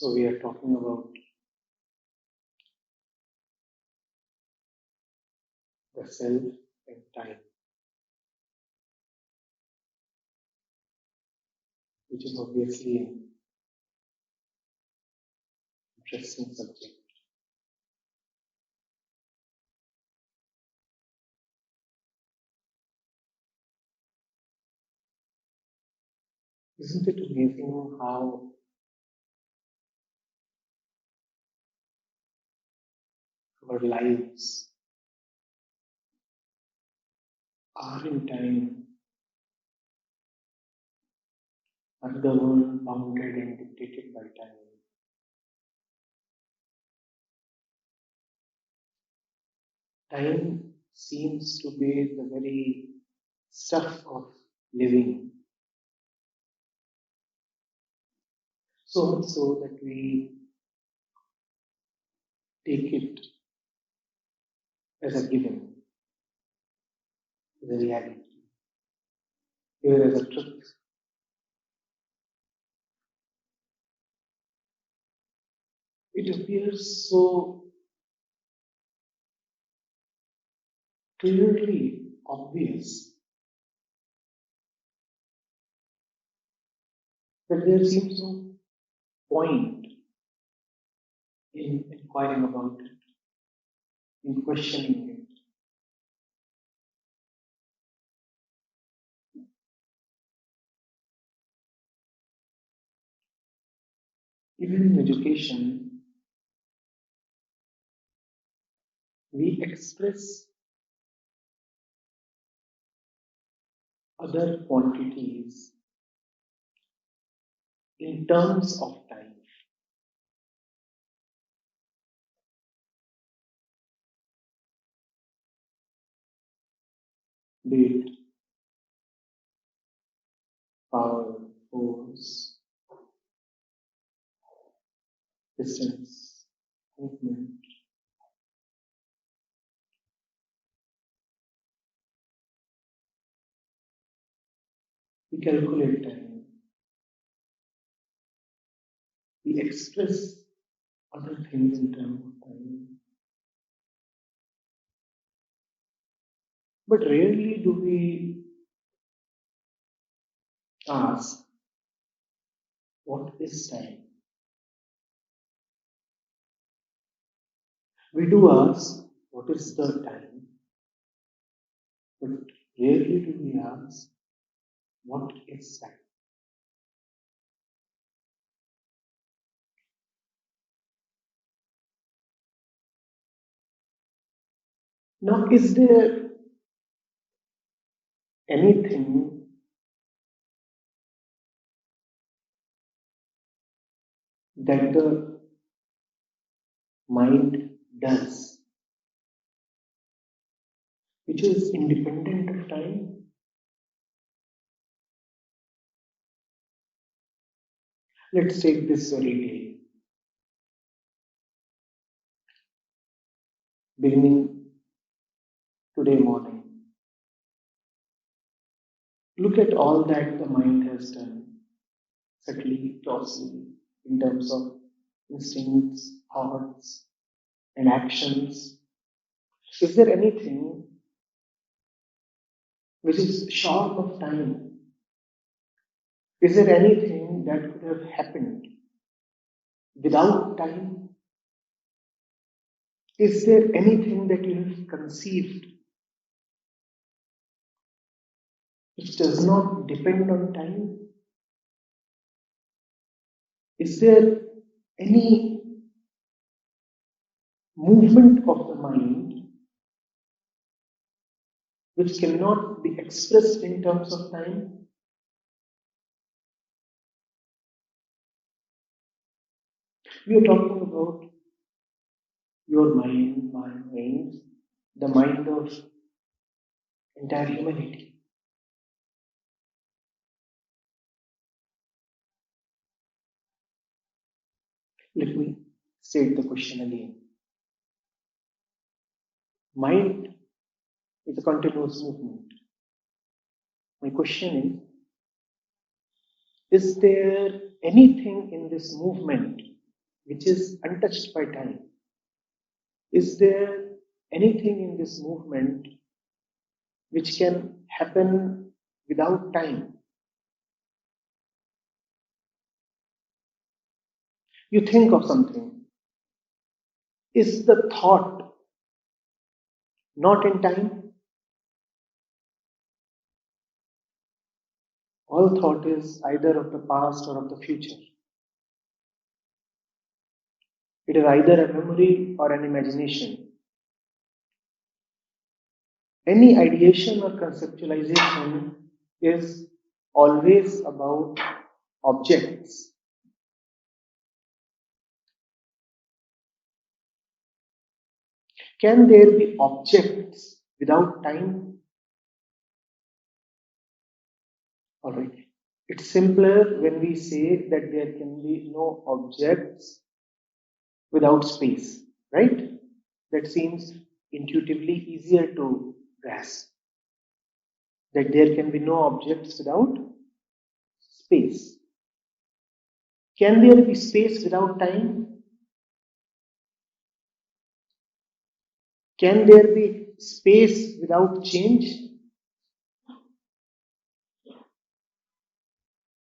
So we are talking about the self and time, which is obviously an interesting subject. Isn't it amazing how our lives are in time, are governed, bounded and dictated by time. Time seems to be the very stuff of living. So much so that we take it as a given, as a reality, even as a truth. It appears so clearly obvious that there seems no point in inquiring about it, in questioning it. Even in education, we express other quantities in terms of time. Be it power, force, distance, movement. We calculate time. We express other things in terms of time. But rarely do we ask, what is time? We do ask, what is the time? But rarely do we ask, what is time? Now, is there anything that the mind does which is independent of time? Let's take this very day. Beginning today morning. Look at all that the mind has done, subtly, closely, in terms of instincts, thoughts, and actions. Is there anything which is short of time? Is there anything that could have happened without time? Is there anything that you have conceived which does not depend on time? Is there any movement of the mind which cannot be expressed in terms of time? We are talking about your mind, my mind, the mind of entire humanity. Let me state the question again. Mind is a continuous movement. My question is there anything in this movement which is untouched by time. Is there anything in this movement which can happen without time? You think of something. Is the thought not in time? All thought is either of the past or of the future. It is either a memory or an imagination. Any ideation or conceptualization is always about objects. Can there be objects without time? Alright. It's simpler when we say that there can be no objects without space, right? That seems intuitively easier to grasp. That there can be no objects without space. Can there be space without time? Can there be space without change?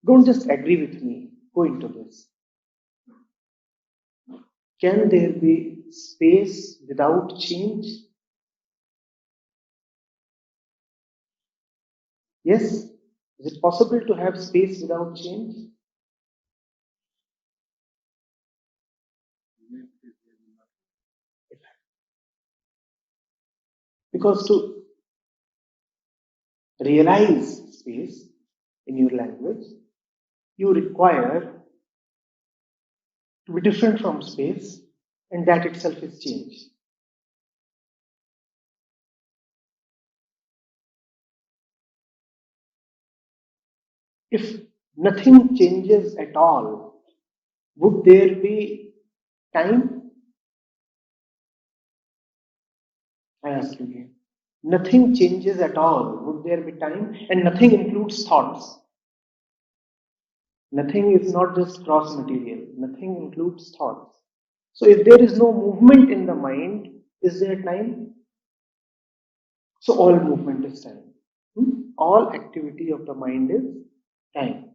Don't just agree with me. Go into this. Can there be space without change? Yes? Is it possible to have space without change? Because to realize space in your language, you require to be different from space, and that itself is change. If nothing changes at all, would there be time? I ask you again. Nothing changes at all, would there be time? And nothing includes thoughts. Nothing is not just gross material. Nothing includes thoughts. So if there is no movement in the mind, is there time? So all movement is time. All activity of the mind is time.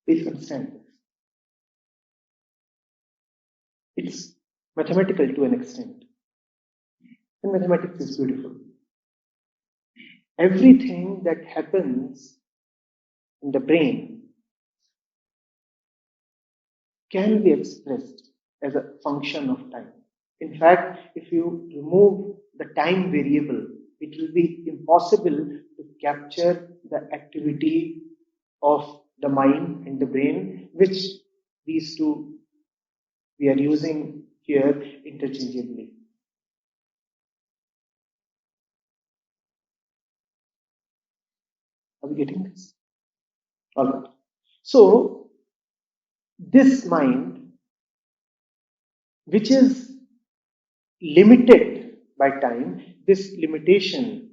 Please understand this. It's mathematical to an extent. And mathematics is beautiful. Everything that happens in the brain can be expressed as a function of time. In fact, if you remove the time variable, it will be impossible to capture the activity of the mind and the brain, which these two we are using here interchangeably. Are we getting this? All right. So, this mind, which is limited by time, this limitation,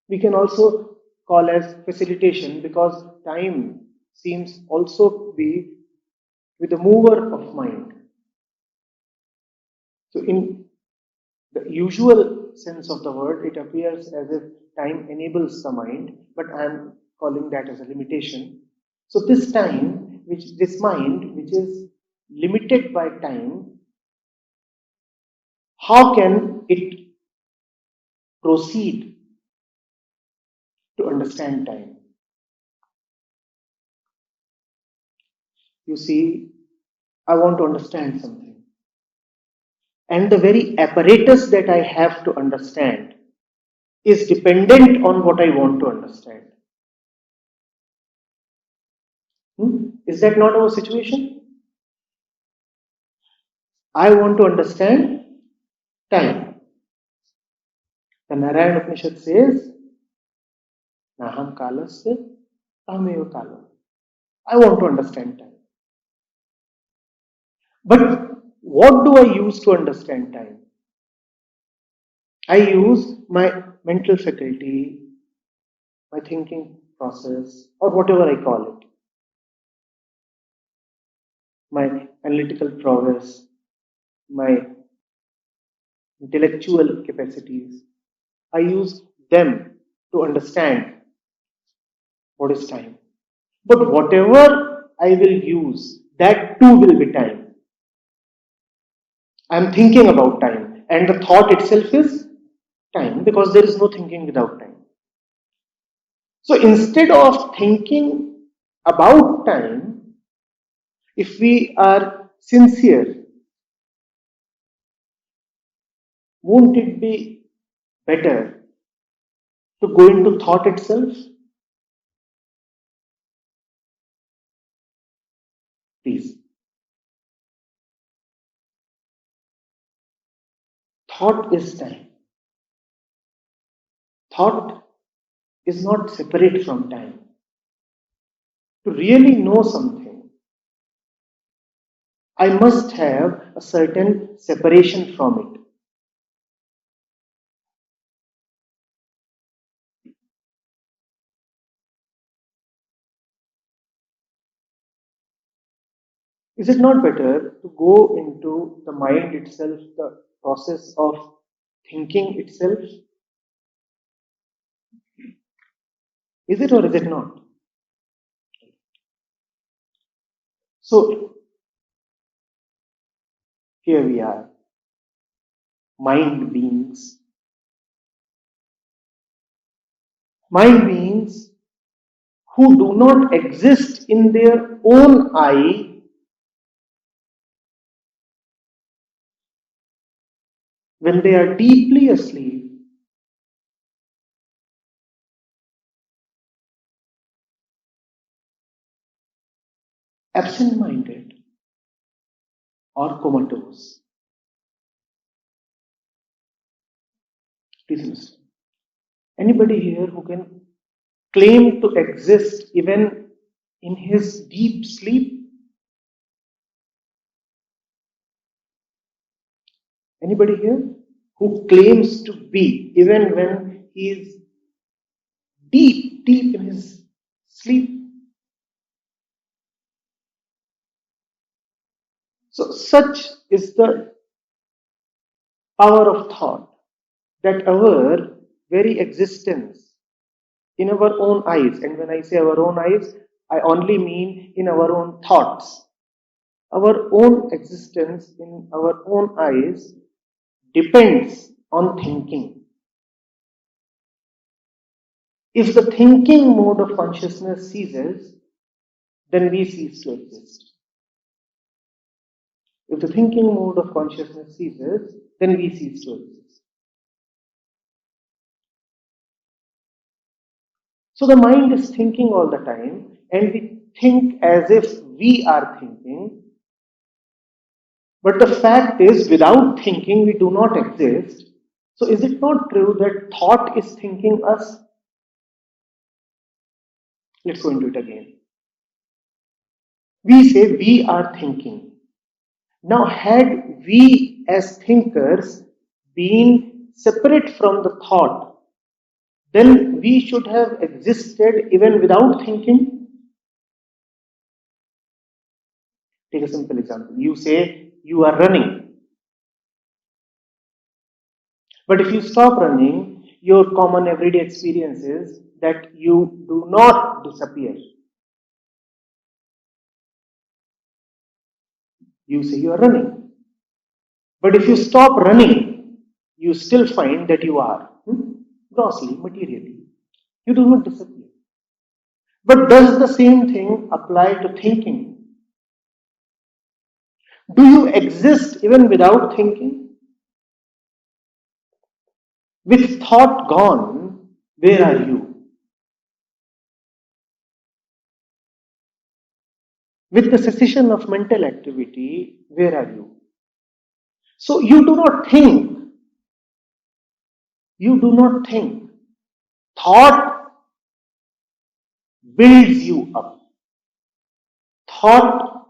we can also call as facilitation, because time seems also to be with the mover of mind. So in the usual sense of the word, it appears as if time enables the mind, but I am calling that as a limitation. So this time, this mind, which is limited by time, how can it proceed to understand time? You see, I want to understand something. And the very apparatus that I have to understand is dependent on what I want to understand. Is that not our situation? I want to understand time. The Narayana Upanishad says, Naham kalasya ahmeva kalam. I want to understand time. But what do I use to understand time? I use my mental faculty, my thinking process, or whatever I call it. analytical prowess, my intellectual capacities. I use them to understand what is time. But whatever I will use, that too will be time. I am thinking about time, and the thought itself is time because there is no thinking without time. So instead of thinking about time, if we are sincere, won't it be better to go into thought itself? Please. Thought is time. Thought is not separate from time. To really know something, I must have a certain separation from it. Is it not better to go into the mind itself, the process of thinking itself? Is it or is it not? So, here we are, mind beings. Mind beings who do not exist in their own I when they are deeply asleep, absent-minded, or comatose. Please listen. Anybody here who can claim to exist even in his deep sleep? Anybody here who claims to be even when he is deep in his sleep? So such is the power of thought that our very existence in our own eyes, and when I say our own eyes, I only mean in our own thoughts. Our own existence in our own eyes depends on thinking. If the thinking mode of consciousness ceases, then we cease to exist. If the thinking mode of consciousness ceases, then we cease to exist. So the mind is thinking all the time, and we think as if we are thinking. But the fact is, without thinking, we do not exist. So is it not true that thought is thinking us? Let's go into it again. We say we are thinking. Now, had we as thinkers been separate from the thought, then we should have existed even without thinking. Take a simple example. You say you are running. But if you stop running, your common everyday experience is that you do not disappear. You say you are running. But if you stop running, you still find that you are grossly, materially. You do not disappear. But does the same thing apply to thinking? Do you exist even without thinking? With thought gone, where are you? With the cessation of mental activity, where are you? So you do not think. You do not think. Thought builds you up. Thought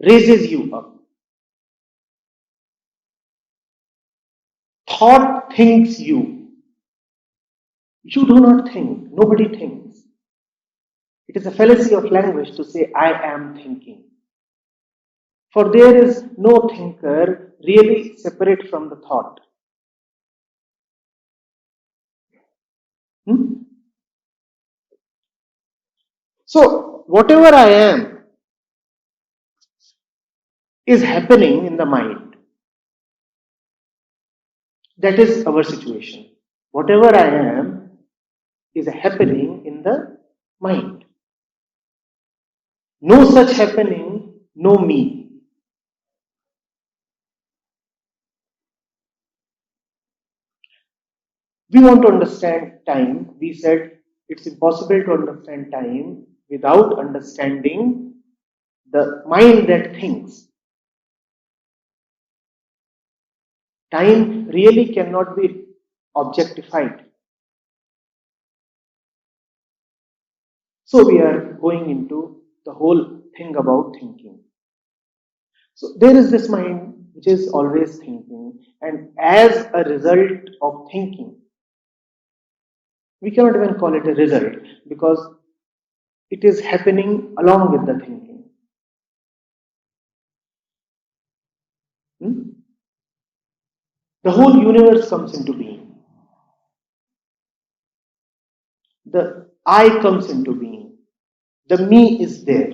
raises you up. Thought thinks you. You do not think. Nobody thinks. It is a fallacy of language to say, I am thinking. For there is no thinker really separate from the thought. So, whatever I am is happening in the mind. That is our situation. Whatever I am is happening in the mind. No such happening, no me. We want to understand time. We said it's impossible to understand time without understanding the mind that thinks. Time really cannot be objectified. So we are going into the whole thing about thinking. So there is this mind which is always thinking, and as a result of thinking, we cannot even call it a result because it is happening along with the thinking. The whole universe comes into being. The I comes into being. The me is there.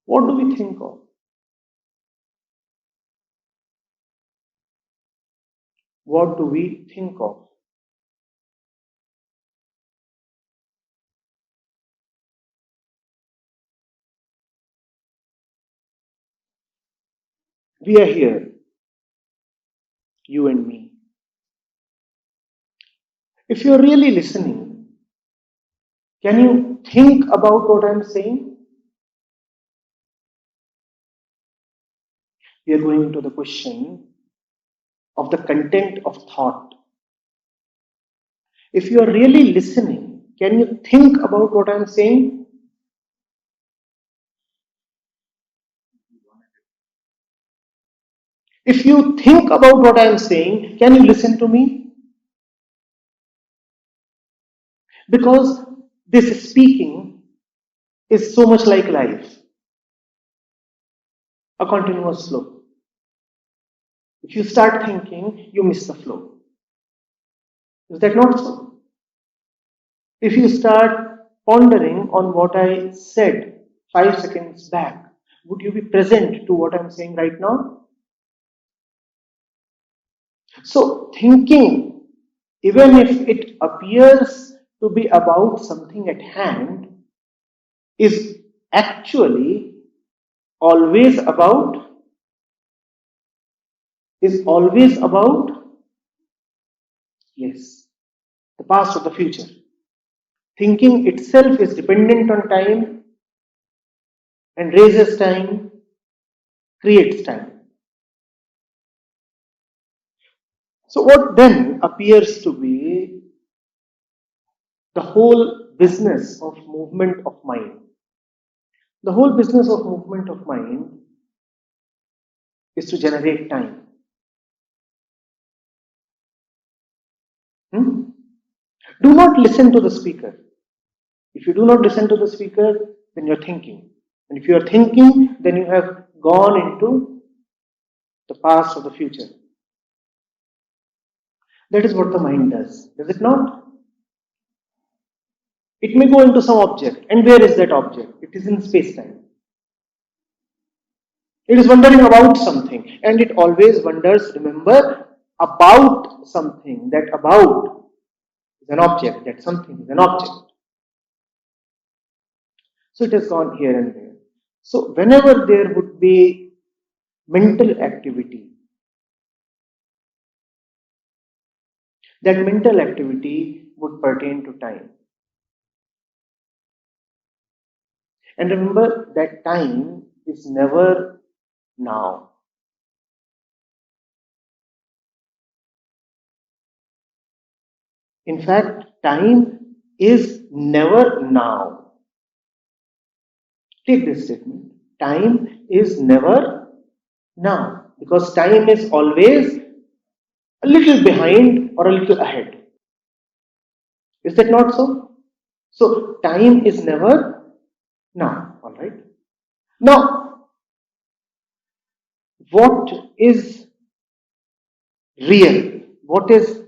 What do we think of? What do we think of? We are here, you and me. If you're really listening, can you think about what I'm saying? We are going into the question of the content of thought. If you are really listening, can you think about what I'm saying? If you think about what I'm saying, can you listen to me? Because this speaking is so much like life, a continuous flow. If you start thinking, you miss the flow. Is that not so? If you start pondering on what I said 5 seconds back, would you be present to what I'm saying right now? So, thinking, even if it appears to be about something at hand, is actually always about yes, the past or the future. Thinking itself is dependent on time and raises time, creates time. So what then appears to be the whole business of movement of mind? The whole business of movement of mind is to generate time. Do not listen to the speaker. If you do not listen to the speaker, then you're thinking. And if you are thinking, then you have gone into the past or the future. That is what the mind does it not? It may go into some object. And where is that object? It is in space-time. It is wondering about something. And it always wonders, remember, about something. That about is an object. That something is an object. So it has gone here and there. So whenever there would be mental activity, that mental activity would pertain to time. And remember that time is never now. In fact, time is never now. Take this statement. Time is never now. Because time is always a little behind or a little ahead. Is that not so? So, time is never now. All right. Now, what is real? What is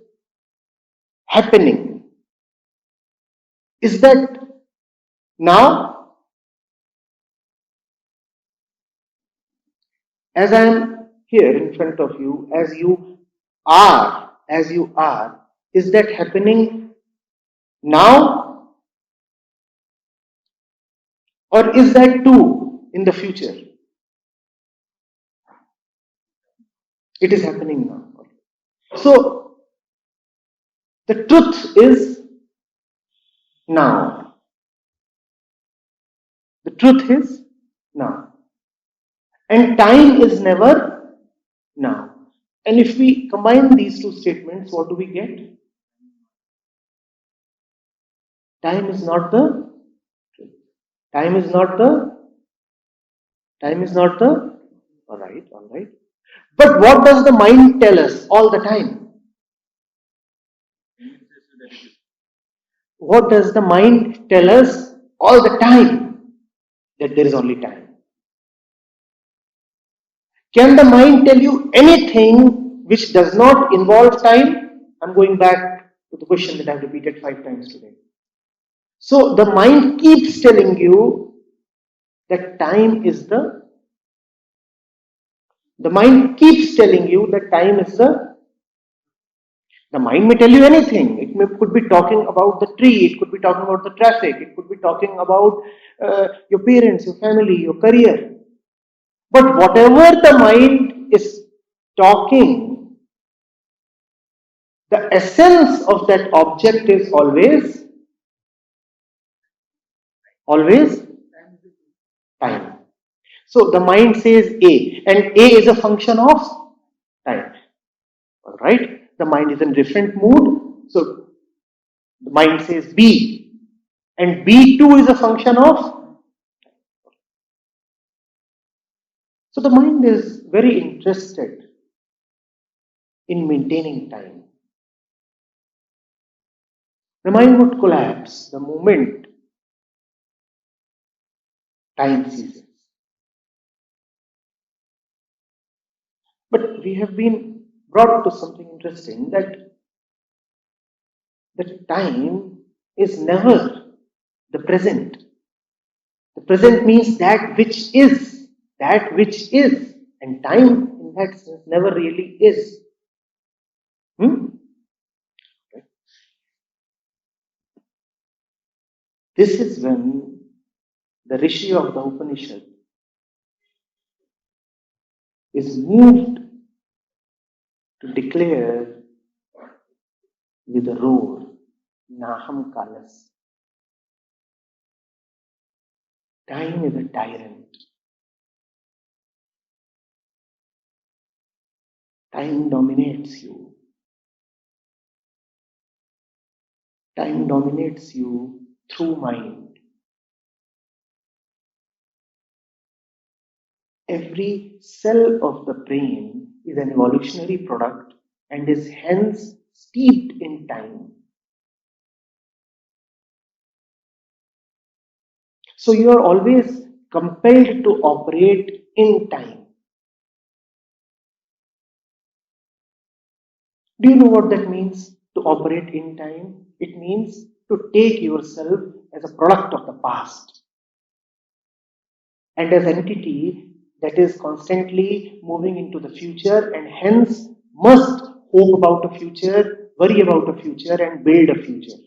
happening? Is that now, as I am here in front of you, as you are, is that happening now, or is that too in the future? It is happening now. So, the truth is now. The truth is now. And time is never now. And if we combine these two statements, what do we get? Time is not the truth. Time is not the, alright. But what does the mind tell us all the time? What does the mind tell us all the time? That there is only time. Can the mind tell you anything which does not involve time? I'm going back to the question that I've repeated 5 times today. So the mind keeps telling you that time is the mind keeps telling you that time is the mind may tell you anything. It could be talking about the tree, it could be talking about the traffic, it could be talking about your parents, your family, your career. But whatever the mind is talking, the essence of that object is always time. So the mind says A, and A is a function of time. Alright? The mind is in different mood. So the mind says B, and B too is a function of. So the mind is very interested in maintaining time. The mind would collapse the moment time ceases. But we have been brought to something interesting, that time is never the present. The present means that which is, and time in that sense never really is. This is when the Rishi of the Upanishad is moved to declare with a roar, Naham Kalas. Time is a tyrant. Time dominates you. Time dominates you through mind. Every cell of the brain is an evolutionary product and is hence steeped in time. So you are always compelled to operate in time. Do you know what that means, to operate in time? It means to take yourself as a product of the past and as an entity that is constantly moving into the future and hence must hope about a future, worry about a future, and build a future.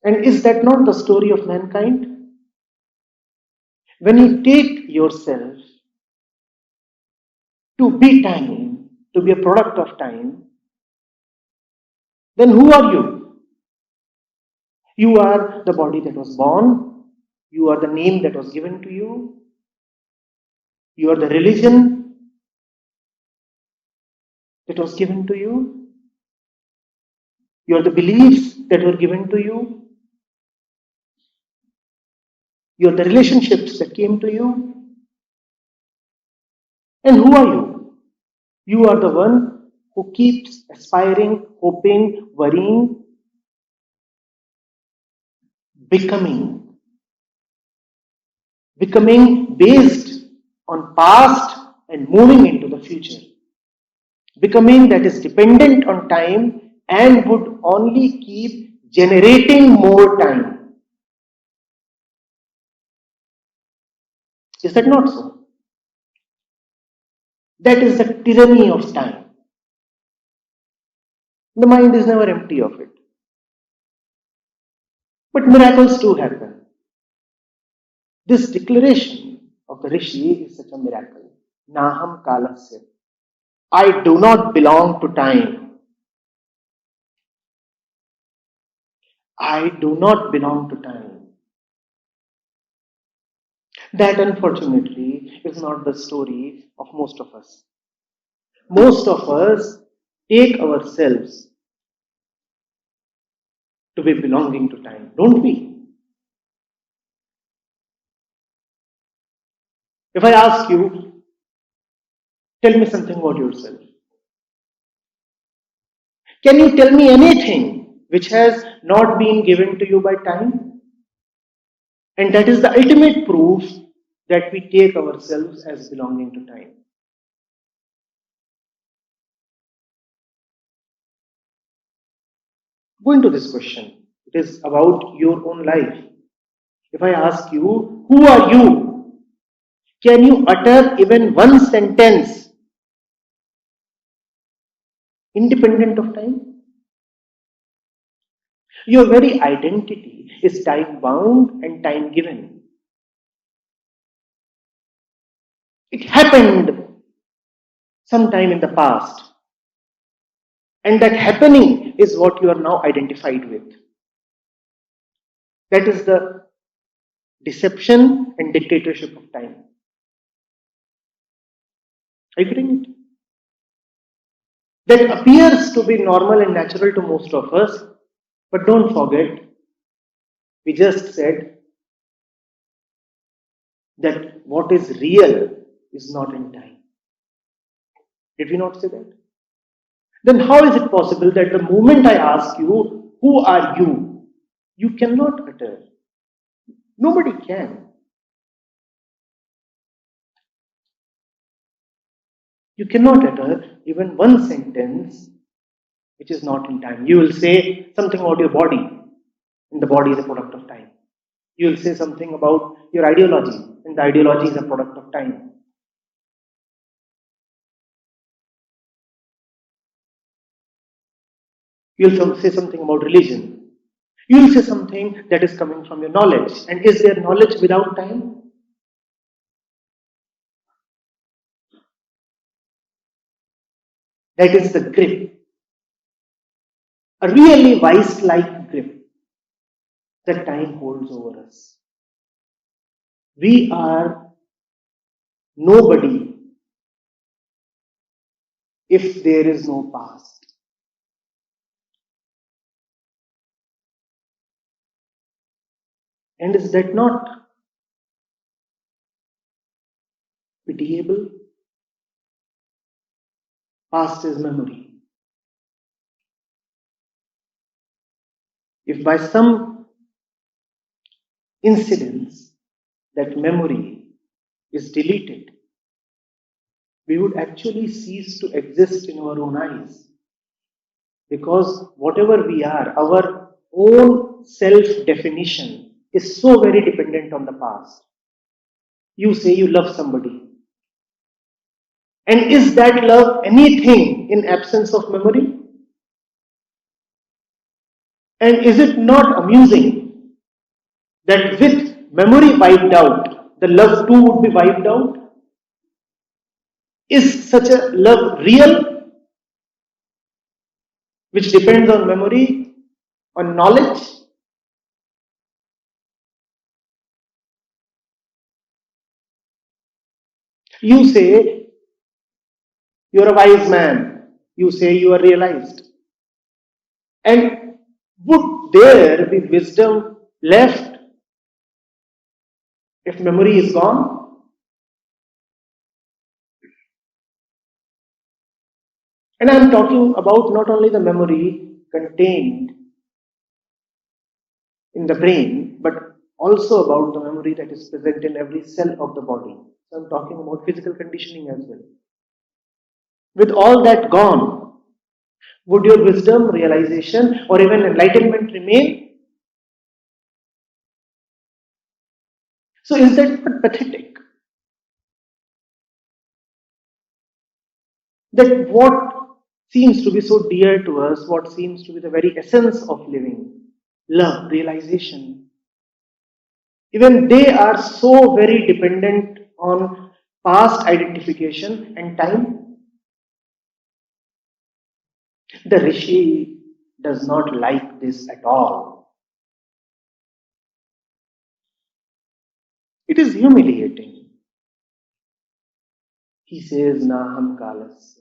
And is that not the story of mankind? When you take yourself to be time, to be a product of time, then who are you? You are the body that was born. You are the name that was given to you. You are the religion that was given to you. You are the beliefs that were given to you. You are the relationships that came to you. And who are you? You are the one who keeps aspiring, hoping, worrying, becoming. becoming based on past and moving into the future, becoming that is dependent on time and would only keep generating more time. Is that not so? That is the tyranny of time. The mind is never empty of it. But miracles too happen. This declaration of the Rishi is such a miracle. Naham kalasya. I do not belong to time. I do not belong to time. That unfortunately is not the story of most of us. Most of us take ourselves to be belonging to time, don't we? If I ask you, tell me something about yourself. Can you tell me anything which has not been given to you by time? And that is the ultimate proof that we take ourselves as belonging to time. Go into this question. It is about your own life. If I ask you, who are you? Can you utter even one sentence independent of time? Your very identity is time bound and time given. It happened sometime in the past. And that happening is what you are now identified with. That is the deception and dictatorship of time. Are you getting it? That appears to be normal and natural to most of us, but don't forget, we just said that what is real is not in time. Did we not say that? Then how is it possible that the moment I ask you, who are you, you cannot utter? Nobody can. You cannot utter even one sentence which is not in time. You will say something about your body, and the body is a product of time. You will say something about your ideology, and the ideology is a product of time. You will say something about religion. You will say something that is coming from your knowledge. And is there knowledge without time? That is the grip. A really vice-like grip that time holds over us. We are nobody if there is no past. And is that not pitiable? Past is memory. If by some incidents that memory is deleted, we would actually cease to exist in our own eyes. Because whatever we are, our own self-definition is so very dependent on the past. You say you love somebody. And is that love anything in absence of memory? And is it not amusing that with memory wiped out, the love too would be wiped out? Is such a love real, which depends on memory, on knowledge? You say you're a wise man. You say you are realized. And would there be wisdom left if memory is gone? And I'm talking about not only the memory contained in the brain, but also about the memory that is present in every cell of the body. So I'm talking about physical conditioning as well. With all that gone, would your wisdom, realization, or even enlightenment remain? So is that not pathetic? That what seems to be so dear to us, what seems to be the very essence of living, love, realization, even they are so very dependent on past identification and time. The Rishi does not like this at all. It is humiliating. He says, Naham kalasya.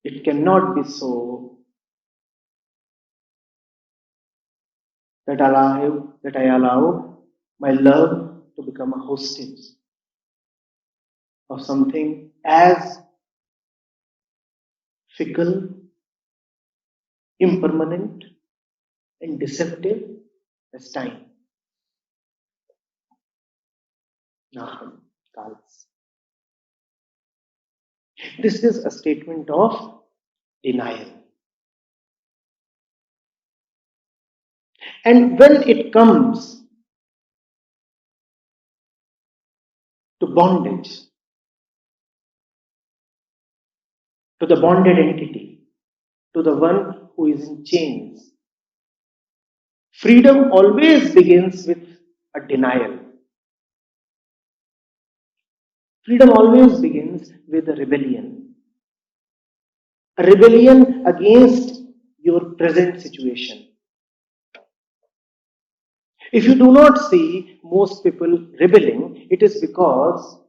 It cannot be so that I allow my love to become a hostage of something as fickle, impermanent, and deceptive as time. Naham kalasya. This is a statement of denial. And when it comes to bondage, to the bonded entity, to the one who is in chains, freedom always begins with a denial. Freedom always begins with a rebellion. A rebellion against your present situation. If you do not see most people rebelling, it is because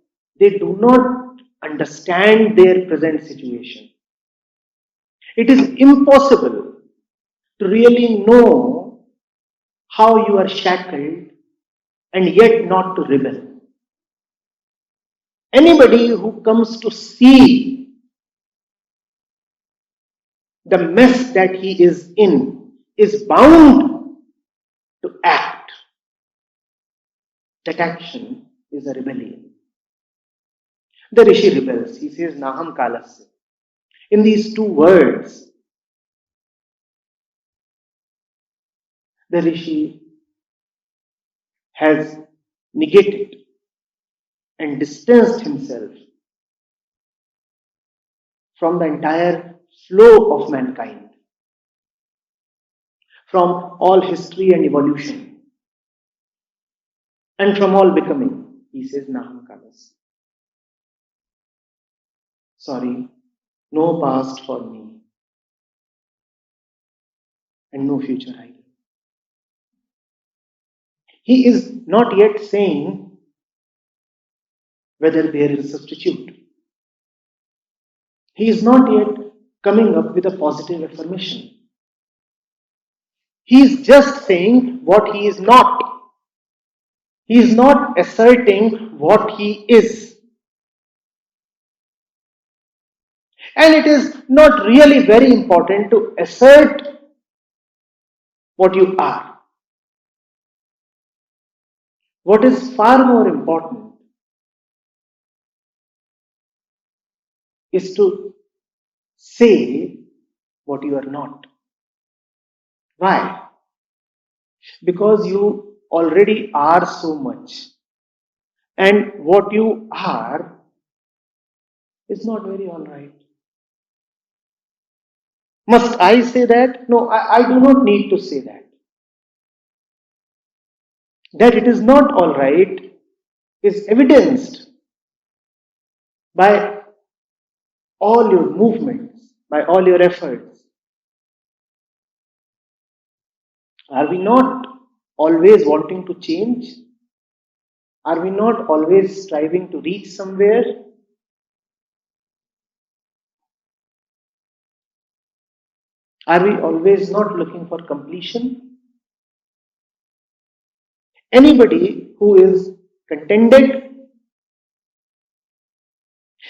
they do not understand their present situation. It is impossible to really know how you are shackled and yet not to rebel. Anybody who comes to see the mess that he is in is bound to act. That action is a rebellion. The Rishi rebels. He says, Naham kalasya. In these two words, the Rishi has negated and distanced himself from the entire flow of mankind, from all history and evolution, and from all becoming. He says, Naham kalasya. Sorry, no past for me, and no future either. He is not yet saying whether there is a substitute. He is not yet coming up with a positive affirmation. He is just saying what he is not. He is not asserting what he is. And it is not really very important to assert what you are. What is far more important is to say what you are not. Why? Because you already are so much. And what you are is not very alright. Must I say that? No, I do not need to say that. That it is not alright is evidenced by all your movements, by all your efforts. Are we not always wanting to change? Are we not always striving to reach somewhere? Are we always not looking for completion? Anybody who is contented,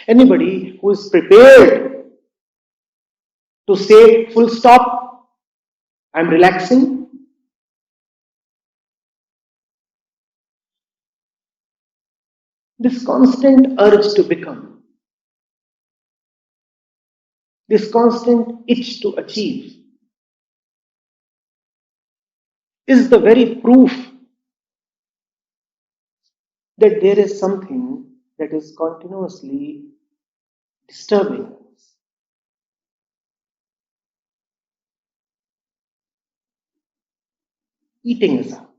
anybody who is prepared to say full stop, I'm relaxing. This constant urge to become, this constant itch to achieve is the very proof that there is something that is continuously disturbing us, eating us out,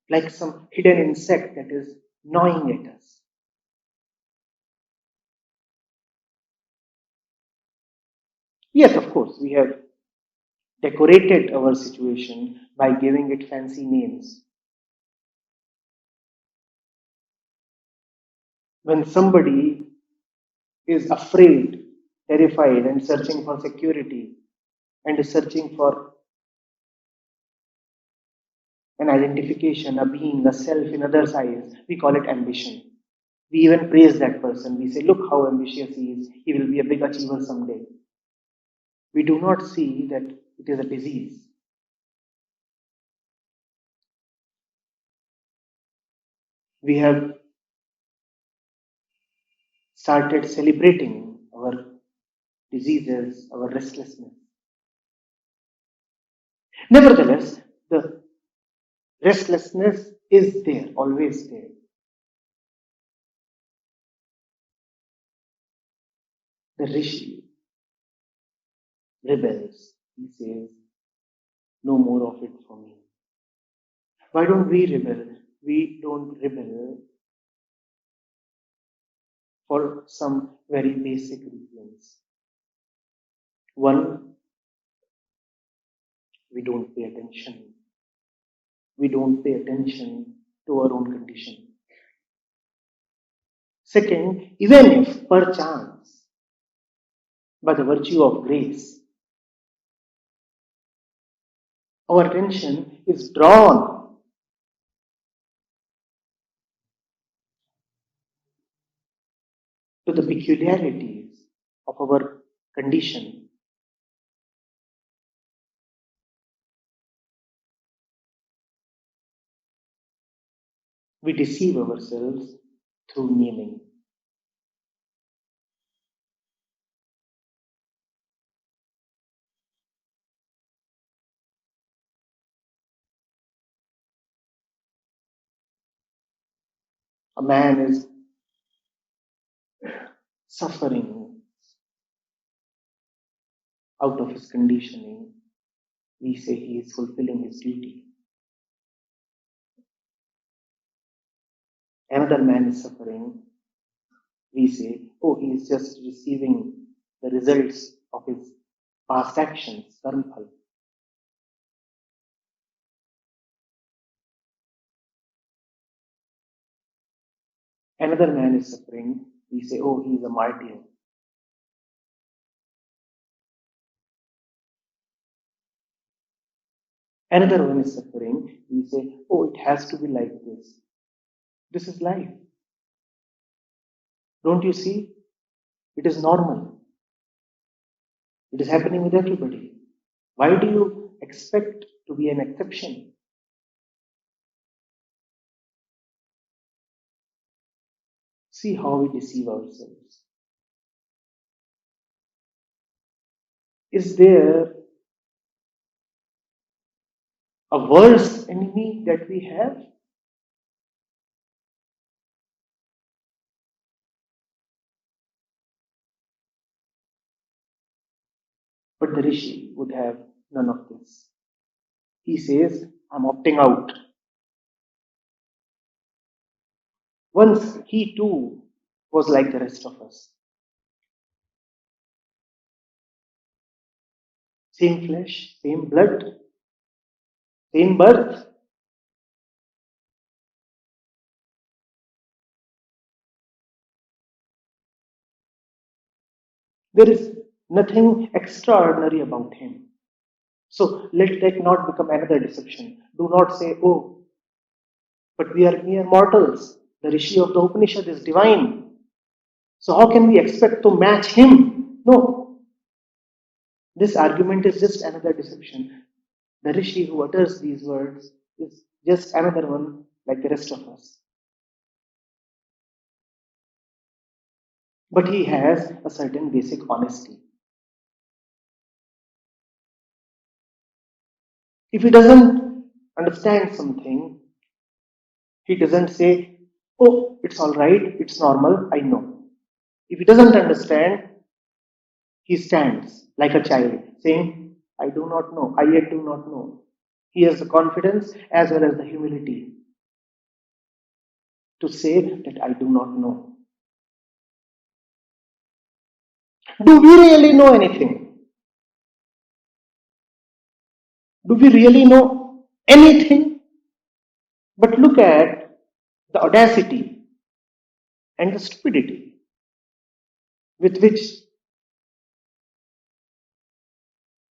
like some hidden insect that is gnawing at us. Yes, of course, we have decorated our situation by giving it fancy names. When somebody is afraid, terrified, and searching for security, and is searching for an identification, a being, a self in others' eyes, we call it ambition. We even praise that person. We say, look how ambitious he is. He will be a big achiever someday. We do not see that it is a disease. We have started celebrating our diseases, our restlessness. Nevertheless, the restlessness is there, always there. The rishi rebels. He says, no more of it for me. Why don't we rebel? We don't rebel for some very basic reasons. One, we don't pay attention. We don't pay attention to our own condition. Second, even if perchance, by the virtue of grace, our attention is drawn to the peculiarities of our condition, we deceive ourselves through naming. A man is suffering out of his conditioning. We say he is fulfilling his duty. Another man is suffering. We say, oh, he is just receiving the results of his past actions, karma. Another man is suffering. We say, oh, he is a martyr. Another one is suffering. We say, oh, it has to be like this. This is life. Don't you see? It is normal. It is happening with everybody. Why do you expect to be an exception? See how we deceive ourselves. Is there a worse enemy that we have? But the Rishi would have none of this. He says, I'm opting out. Once he too was like the rest of us. Same flesh, same blood, same birth. There is nothing extraordinary about him. So let that not become another deception. Do not say, oh, but we are mere mortals. The Rishi of the Upanishad is divine. So how can we expect to match him? No. This argument is just another deception. The Rishi who utters these words is just another one like the rest of us. But he has a certain basic honesty. If he doesn't understand something, he doesn't say, oh, it's all right, it's normal, I know. If he doesn't understand, he stands like a child saying, I do not know, I yet do not know. He has the confidence as well as the humility to say that I do not know. Do we really know anything? Do we really know anything? But look at the audacity and the stupidity with which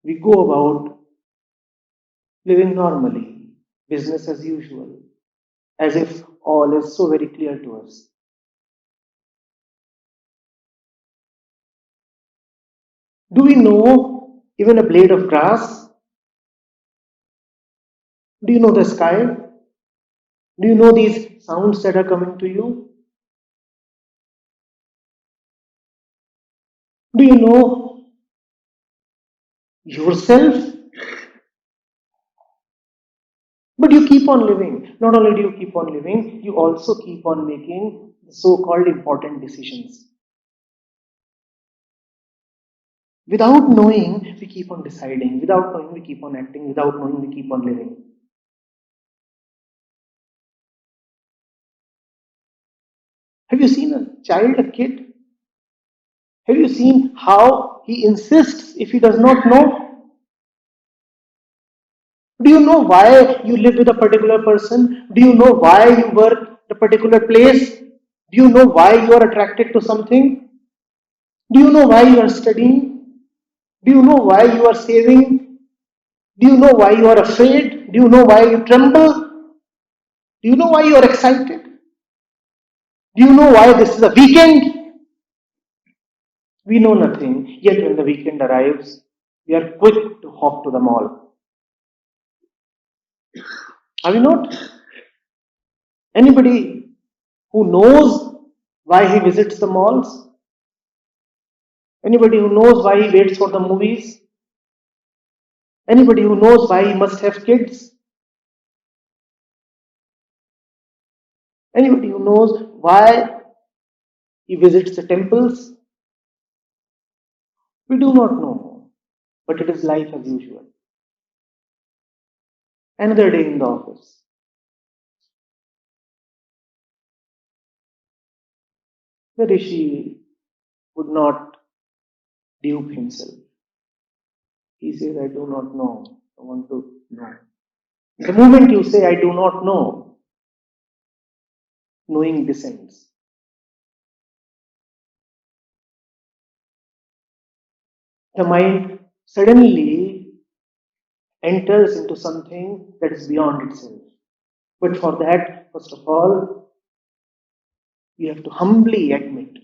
we go about living normally, business as usual, as if all is so very clear to us. Do we know even a blade of grass? Do you know the sky? Do you know these sounds that are coming to you? Do you know yourself? But you keep on living. Not only do you keep on living, you also keep on making the so-called important decisions. Without knowing, we keep on deciding. Without knowing, we keep on acting. Without knowing, we keep on living. Have you seen a child, a kid? Have you seen how he insists if he does not know? Do you know why you live with a particular person? Do you know why you work at a particular place? Do you know why you are attracted to something? Do you know why you are studying? Do you know why you are saving? Do you know why you are afraid? Do you know why you tremble? Do you know why you are excited? Do you know why this is a weekend? We know nothing, yet when the weekend arrives, we are quick to hop to the mall. Are we not? Anybody who knows why he visits the malls? Anybody who knows why he waits for the movies? Anybody who knows why he must have kids? Anybody who knows why he visits the temples? We do not know, but it is life as usual. Another day in the office. The Rishi would not dupe himself. He says, I do not know. I want to know. The moment you say, I do not know, knowing descends. The mind suddenly enters into something that is beyond itself. But for that, first of all, you have to humbly admit,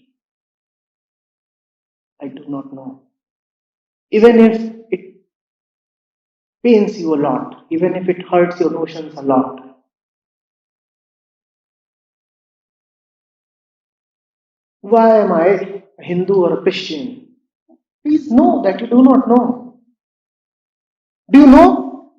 I do not know. Even if it pains you a lot, even if it hurts your notions a lot. Why am I a Hindu or a Christian? Please know that you do not know. Do you know?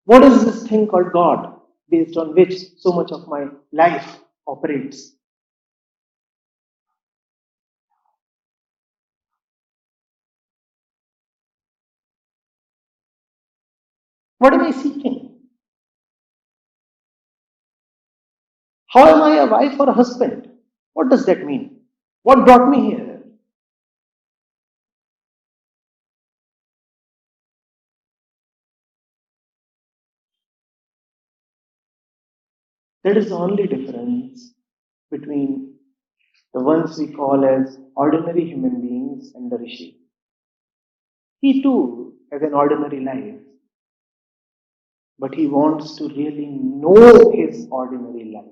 What is this thing called God, based on which so much of my life operates? What am I seeking? How am I a wife or a husband? What does that mean? What brought me here? That is the only difference between the ones we call as ordinary human beings and the Rishi. He too has an ordinary life, but he wants to really know his ordinary life.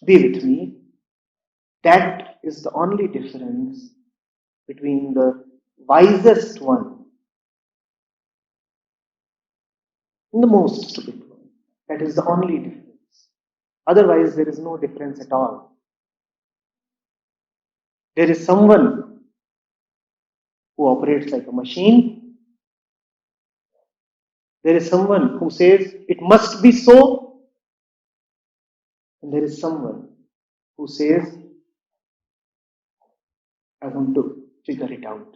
Be with me. That is the only difference between the wisest one and the most stupid one. That is the only difference. Otherwise, there is no difference at all. There is someone who operates like a machine. There is someone who says it must be so. And there is someone who says, I want to figure it out.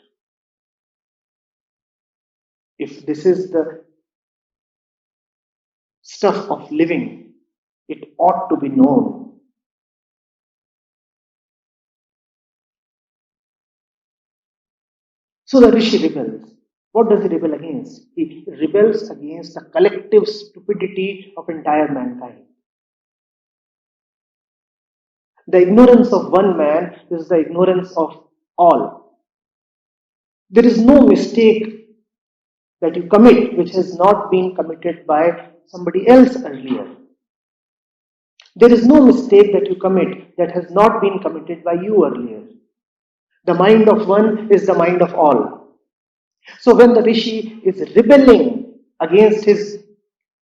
If this is the stuff of living, it ought to be known. So the Rishi rebels. What does he rebel against? He rebels against the collective stupidity of entire mankind. The ignorance of one man is the ignorance of all. There is no mistake that you commit which has not been committed by somebody else earlier. There is no mistake that you commit that has not been committed by you earlier. The mind of one is the mind of all. So when the Rishi is rebelling against his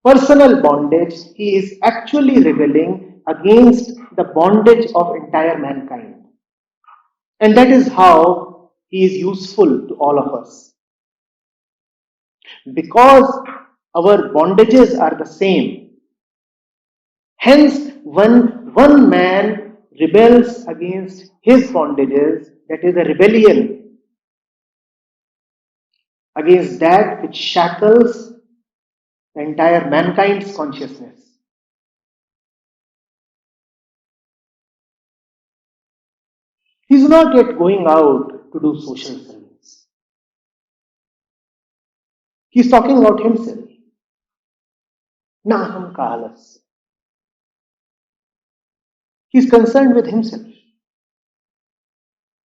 personal bondage, he is actually rebelling against the bondage of entire mankind. And that is how he is useful to all of us. Because our bondages are the same. Hence, when one man rebels against his bondages, that is a rebellion against that which shackles the entire mankind's consciousness. He is not yet going out to do social service. He is talking about himself. Naham kalas. He is concerned with himself.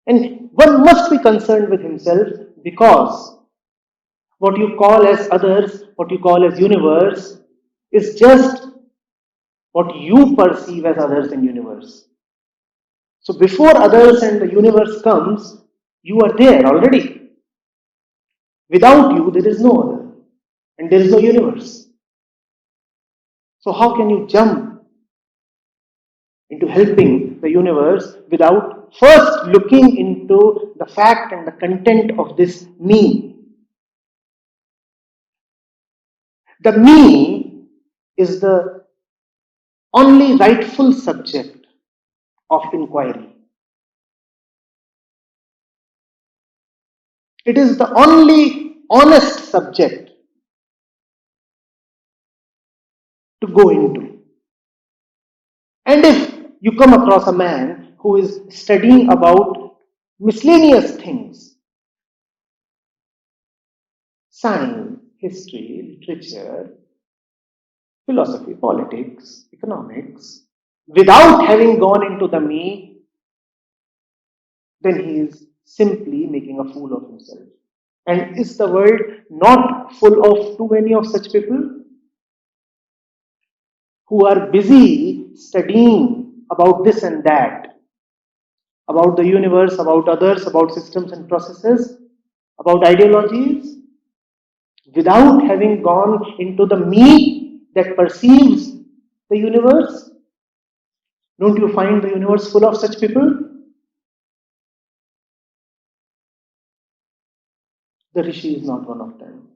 And one must be concerned with himself because what you call as others, what you call as universe, is just what you perceive as others and universe. So before others and the universe comes, you are there already. Without you, there is no other. And there is no universe. So how can you jump into helping the universe without first looking into the fact and the content of this me? The me is the only rightful subject of inquiry. It is the only honest subject to go into. And if you come across a man who is studying about miscellaneous things, science, history, literature, philosophy, politics, economics, without having gone into the me, then he is simply making a fool of himself. And is the world not full of too many of such people who are busy studying about this and that, about the universe, about others, about systems and processes, about ideologies, without having gone into the me that perceives the universe? Don't you find the universe full of such people? The Rishi is not one of them.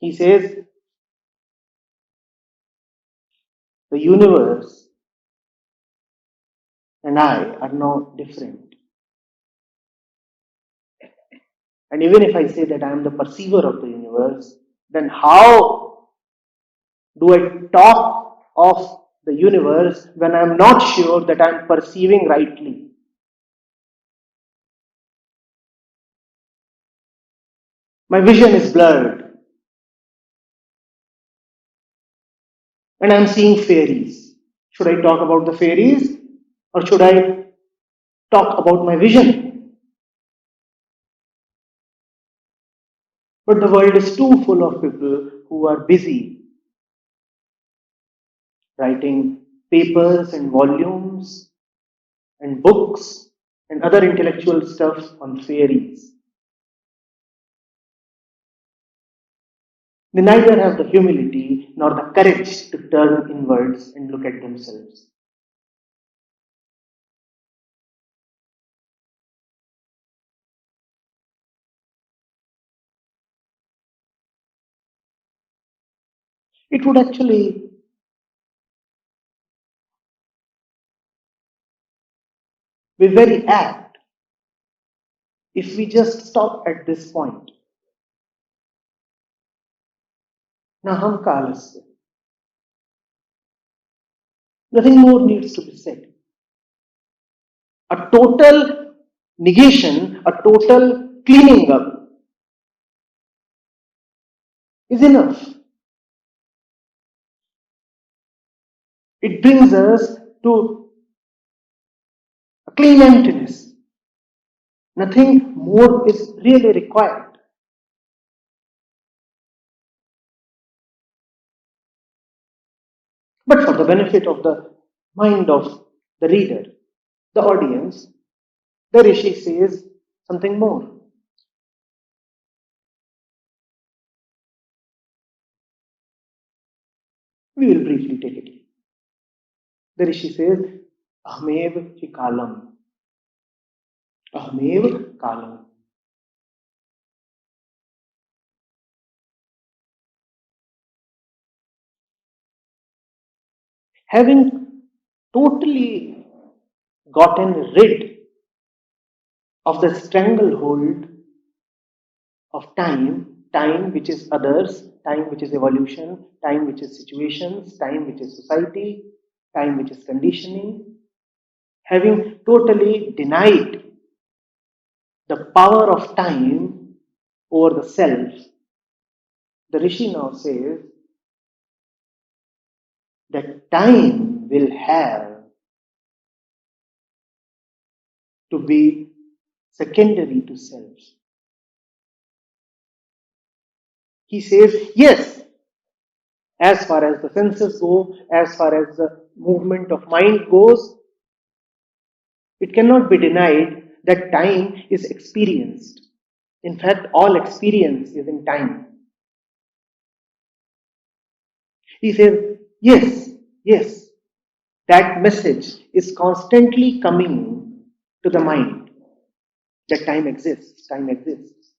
He says, the universe and I are now different. And even if I say that I am the perceiver of the universe, then how do I talk of the universe when I am not sure that I am perceiving rightly? My vision is blurred and I am seeing fairies. Should I talk about the fairies or should I talk about my vision? But the world is too full of people who are busy writing papers and volumes and books and other intellectual stuff on theories. They neither have the humility nor the courage to turn inwards and look at themselves. It would actually be very apt if we just stop at this point. Naham kalasya. Nothing more needs to be said. A total negation, a total cleaning up is enough. It brings us to a clean emptiness. Nothing more is really required. But for the benefit of the mind of the reader, the audience, the Rishi says something more. We will briefly take it. The Rishi says, Ahmev hi kalam. Ahmev kalam. Having totally gotten rid of the stranglehold of time which is others, time which is evolution, time which is situations, time which is society, time which is conditioning, having totally denied the power of time over the self, the Rishi now says that time will have to be secondary to self. He says, yes, as far as the senses go, as far as the movement of mind goes, it cannot be denied that time is experienced. In fact, all experience is in time. He says, yes, that message is constantly coming to the mind that time exists, time exists.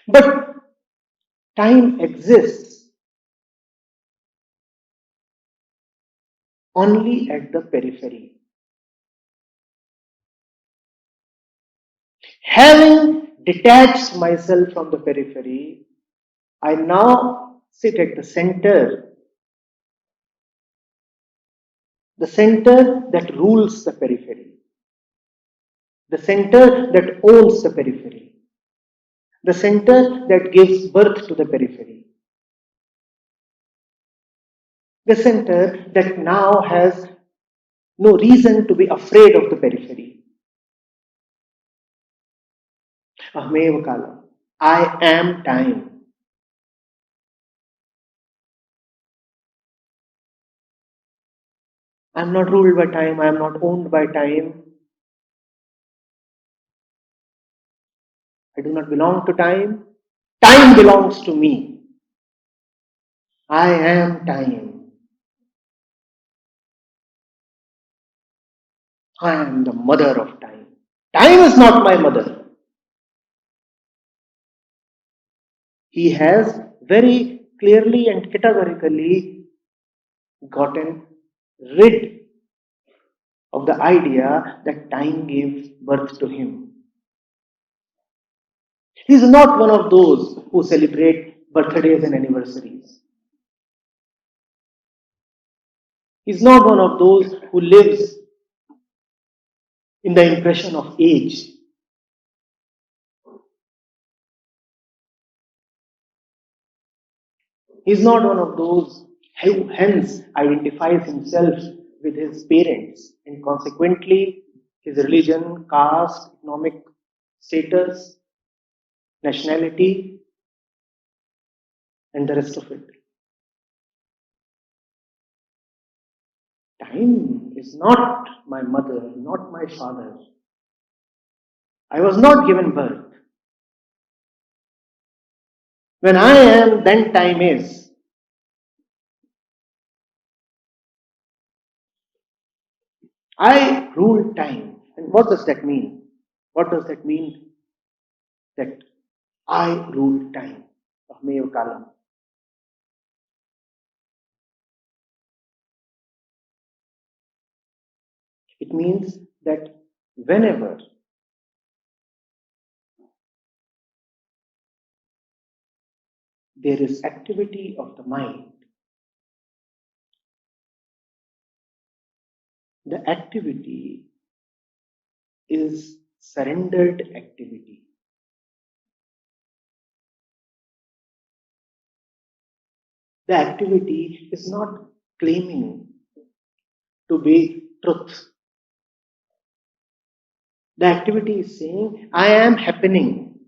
But time exists only at the periphery. Having detached myself from the periphery, I now sit at the center that rules the periphery, the center that owns the periphery, the center that gives birth to the periphery, the center that now has no reason to be afraid of the periphery. Ahmev kala. I am time. I am not ruled by time. I am not owned by time. I do not belong to time. Time belongs to me. I am time. I am the mother of time. Time is not my mother. He has very clearly and categorically gotten rid of the idea that time gave birth to him. He is not one of those who celebrate birthdays and anniversaries. He is not one of those who lives in the impression of age. He is not one of those who hence identifies himself with his parents and consequently his religion, caste, economic status, nationality. and the rest of it. Time is not my mother, not my father. I was not given birth. When I am, then time is. I rule time. And what does that mean? What does that mean? That I rule time. Ahmev kalam. It means that whenever there is activity of the mind, the activity is surrendered activity. The activity is not claiming to be truth. The activity is saying, I am happening.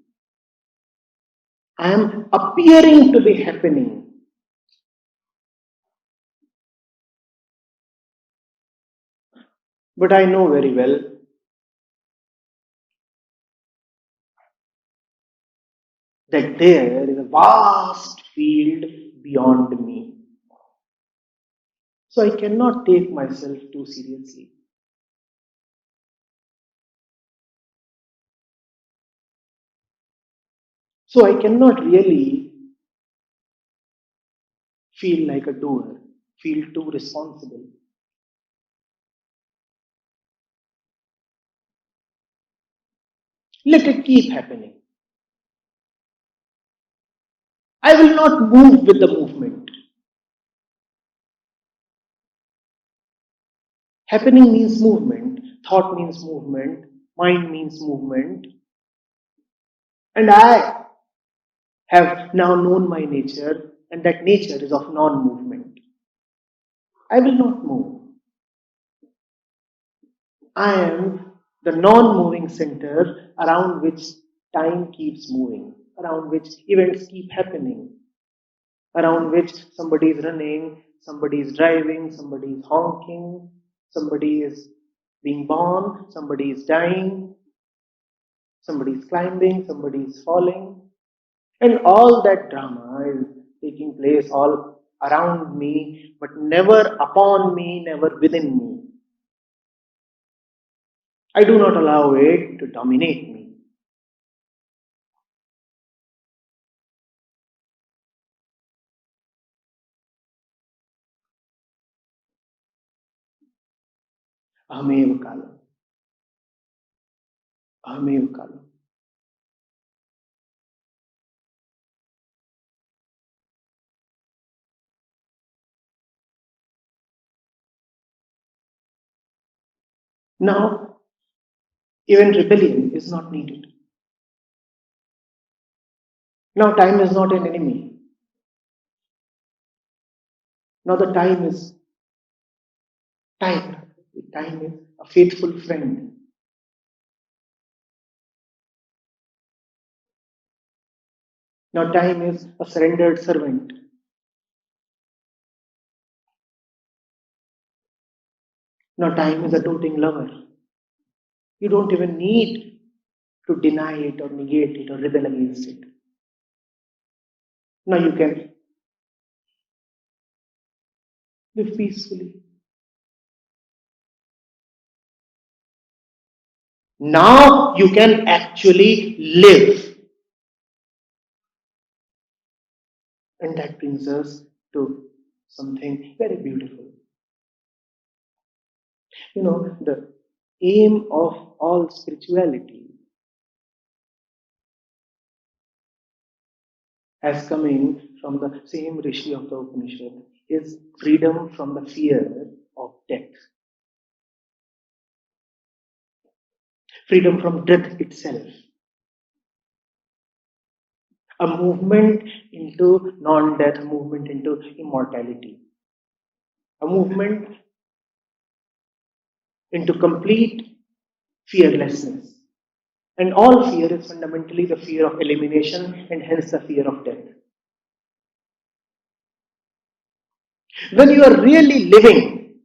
I am appearing to be happening. But I know very well that there is a vast field beyond me. So I cannot take myself too seriously. So I cannot really feel like a doer, feel too responsible. Let it keep happening. I will not move with the movement. Happening means movement, thought means movement, mind means movement. And I have now known my nature, and that nature is of non-movement. I will not move. I am the non-moving center around which time keeps moving, around which events keep happening, around which somebody is running, somebody is driving, somebody is honking, somebody is being born, somebody is dying, somebody is climbing, somebody is falling. And all that drama is taking place all around me, but never upon me, never within me. I do not allow it to dominate me. Ahamev kalam. Ahamev kalam. Now, even rebellion is not needed. Now, time is not an enemy. Now, the time is time. Time is a faithful friend. Now, time is a surrendered servant. Now, time is a doting lover. You don't even need to deny it or negate it or rebel against it. Now, you can live peacefully. Now, you can actually live. And that brings us to something very beautiful. You know, the aim of all spirituality, as coming from the same Rishi of the Upanishad, is freedom from the fear of death. Freedom from death itself. A movement into non-death, a movement into immortality. A movement into complete fearlessness. And all fear is fundamentally the fear of elimination and hence the fear of death. When you are really living,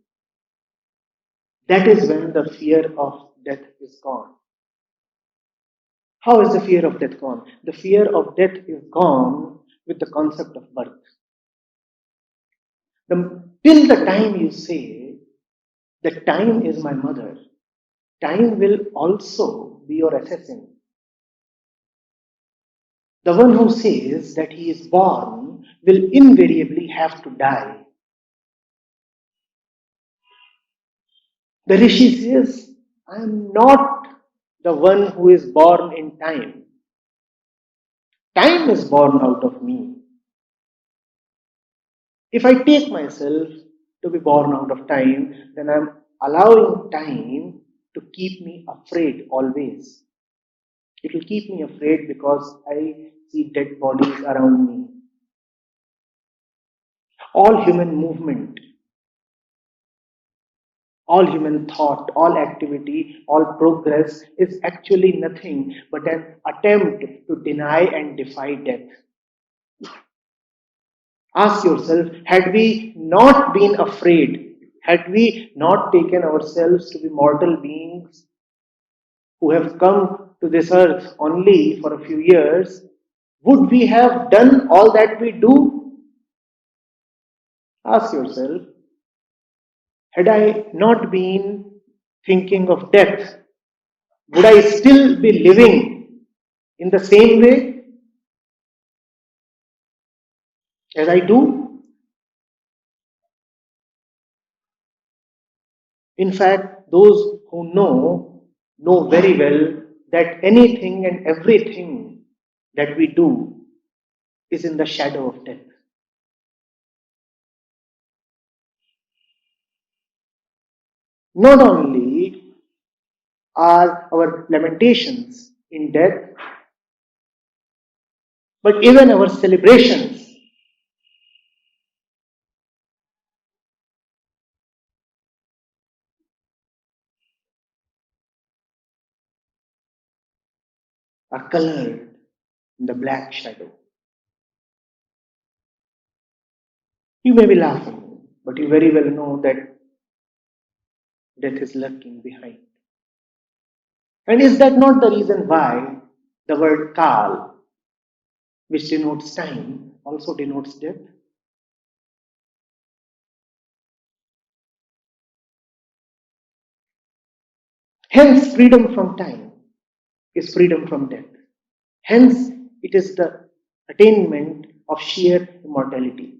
that is when the fear of death is gone. How is the fear of death gone? The fear of death is gone with the concept of birth. Till the time you say that time is my mother, time will also be your assassin. The one who says that he is born will invariably have to die. The Rishi says, I am not the one who is born in time. Time is born out of me. If I take myself to be born out of time, then I'm allowing time to keep me afraid always. It will keep me afraid because I see dead bodies around me. All human movement, all human thought, all activity, all progress is actually nothing but an attempt to deny and defy death. Ask yourself, had we not been afraid, had we not taken ourselves to be mortal beings who have come to this earth only for a few years, would we have done all that we do? Ask yourself, had I not been thinking of death, would I still be living in the same way as I do? In fact, those who know very well that anything and everything that we do is in the shadow of death. Not only are our lamentations in death, but even our celebrations are colored in the black shadow. You may be laughing, but you very well know that death is lurking behind. And is that not the reason why the word Kal, which denotes time, also denotes death? Hence, freedom from time is freedom from death. Hence, it is the attainment of sheer immortality.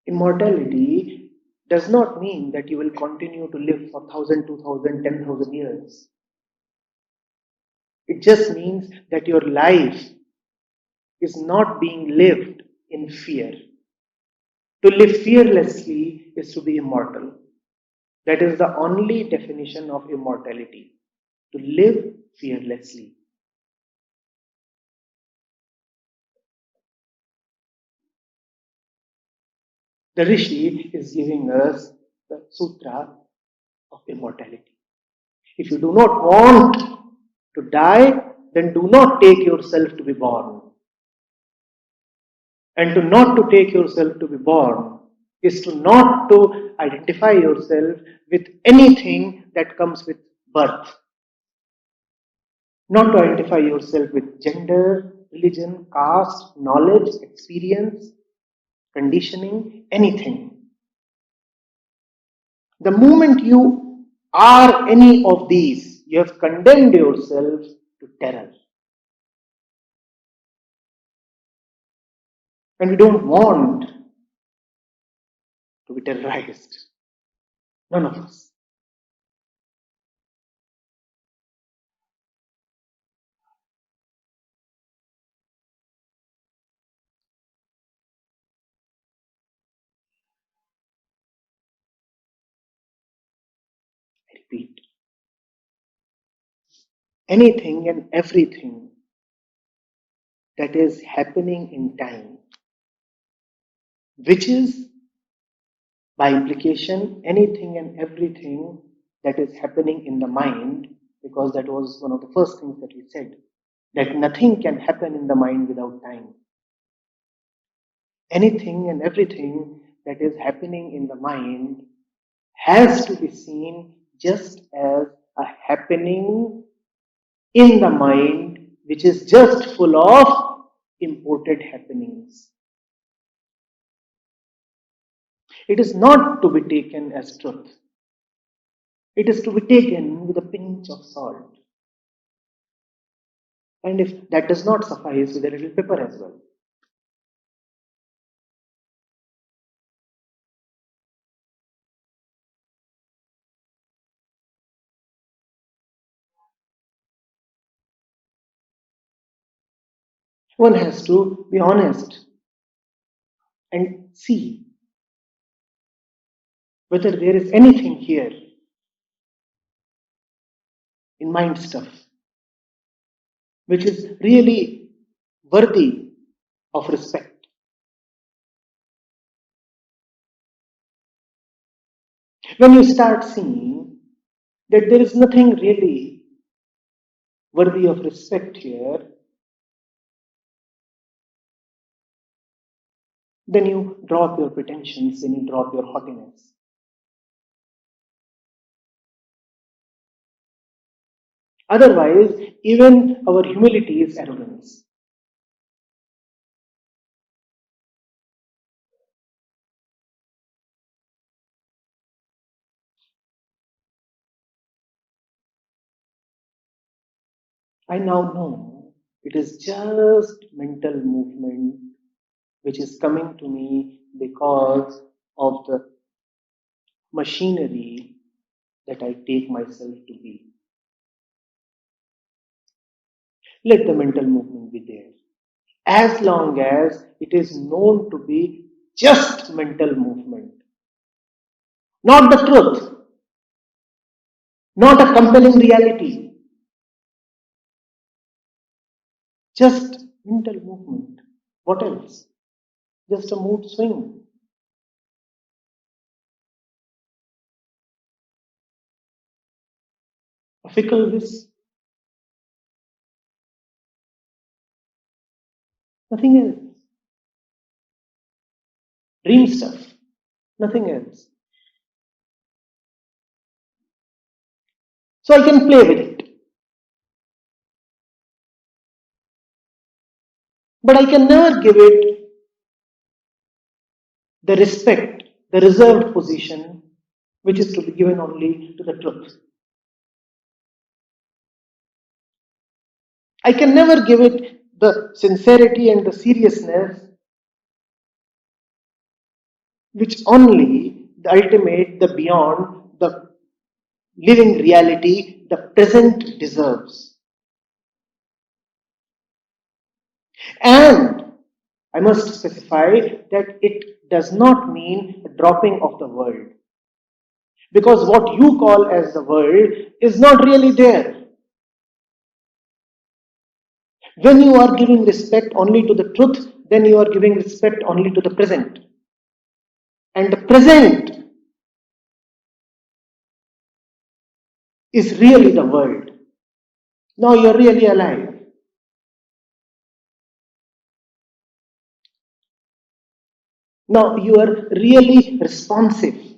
Immortality does not mean that you will continue to live for 1,000, 2,000, 10,000 years. It just means that your life is not being lived in fear. To live fearlessly is to be immortal. That is the only definition of immortality. To live fearlessly. The Rishi is giving us the sutra of immortality. If you do not want to die, then do not take yourself to be born. And to not to take yourself to be born is to not to identify yourself with anything that comes with birth. Not to identify yourself with gender, religion, caste, knowledge, experience, conditioning, anything. The moment you are any of these, you have condemned yourself to terror. And we don't want to be terrorized. None of us. I repeat. Anything and everything that is happening in time, which is by implication anything and everything that is happening in the mind, because that was one of the first things that we said. that nothing can happen in the mind without time. Anything and everything that is happening in the mind has to be seen just as a happening in the mind which is just full of imported happenings. It is not to be taken as truth. It is to be taken with a pinch of salt. And if that does not suffice, with a little pepper as well. One has to be honest and see whether there is anything here in mind stuff which is really worthy of respect. When you start seeing that there is nothing really worthy of respect here, then you drop your pretensions, then you drop your haughtiness. Otherwise, even our humility is arrogance. I now know it is just mental movement which is coming to me because of the machinery that I take myself to be. Let the mental movement be there. As long as it is known to be just mental movement, not the truth, not a compelling reality, just mental movement. What else? Just a mood swing. A fickle whisk. Nothing else. Dream stuff. Nothing else. So I can play with it. But I can never give it the respect, the reserved position, which is to be given only to the truth. I can never give it the sincerity and the seriousness which only the ultimate, the beyond, the living reality, the present deserves. And I must specify that it does not mean a dropping of the world. Because what you call as the world is not really there. When you are giving respect only to the truth, then you are giving respect only to the present. And the present is really the world. Now you're really alive. Now you are really responsive.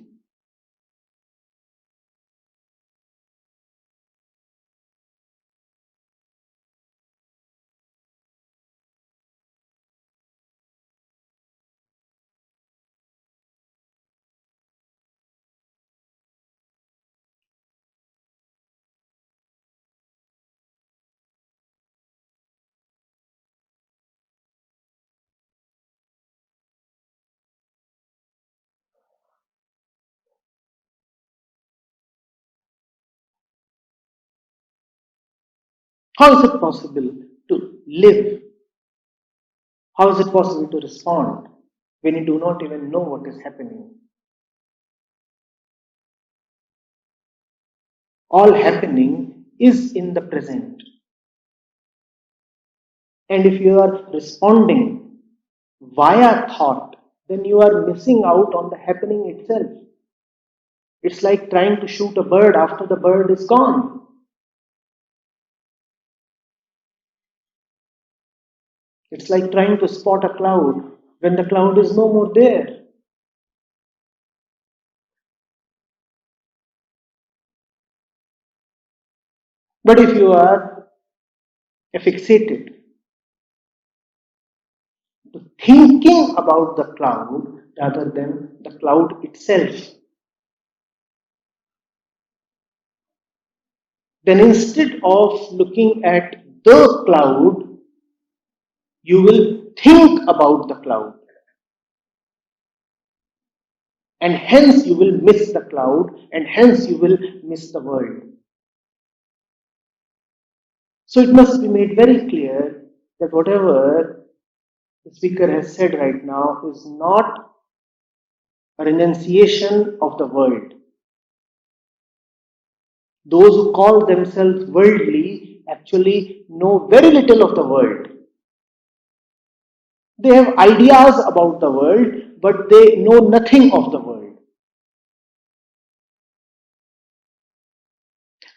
How is it possible to live? How is it possible to respond when you do not even know what is happening? All happening is in the present. And if you are responding via thought, then you are missing out on the happening itself. It's like trying to shoot a bird after the bird is gone. It's like trying to spot a cloud when the cloud is no more there. But if you are fixated to thinking about the cloud rather than the cloud itself, then instead of looking at the cloud, you will think about the cloud. And hence you will miss the cloud, and hence you will miss the world. So it must be made very clear that whatever the speaker has said right now is not a renunciation of the world. Those who call themselves worldly actually know very little of the world. They have ideas about the world, but they know nothing of the world.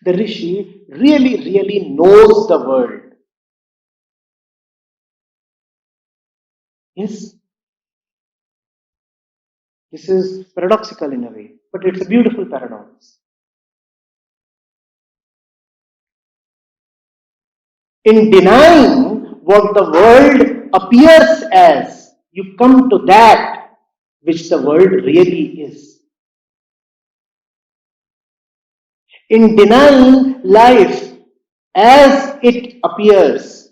The Rishi really knows the world. Yes, this is paradoxical in a way, but it's a beautiful paradox. In denying what the world appears as, you come to that which the world really is. In denying life as it appears,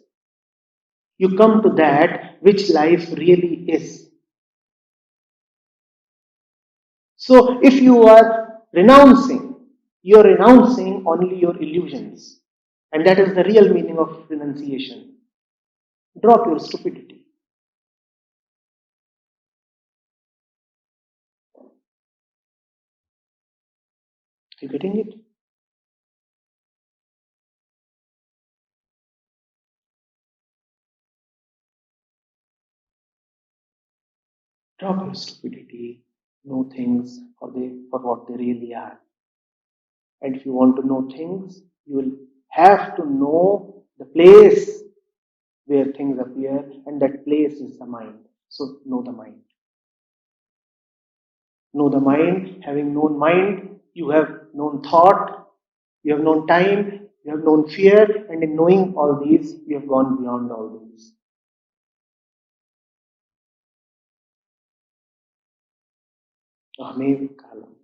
you come to that which life really is. So if you are renouncing, you are renouncing only your illusions. And that is the real meaning of renunciation. Drop your stupidity. Are you getting it? Drop your stupidity. Know things for what they really are. And if you want to know things, you will have to know the place where things appear, and that place is the mind. So know the mind. Know the mind. Having known mind, you have known thought, you have known time, you have known fear, and in knowing all these, you have gone beyond all these. Ahme Kalam.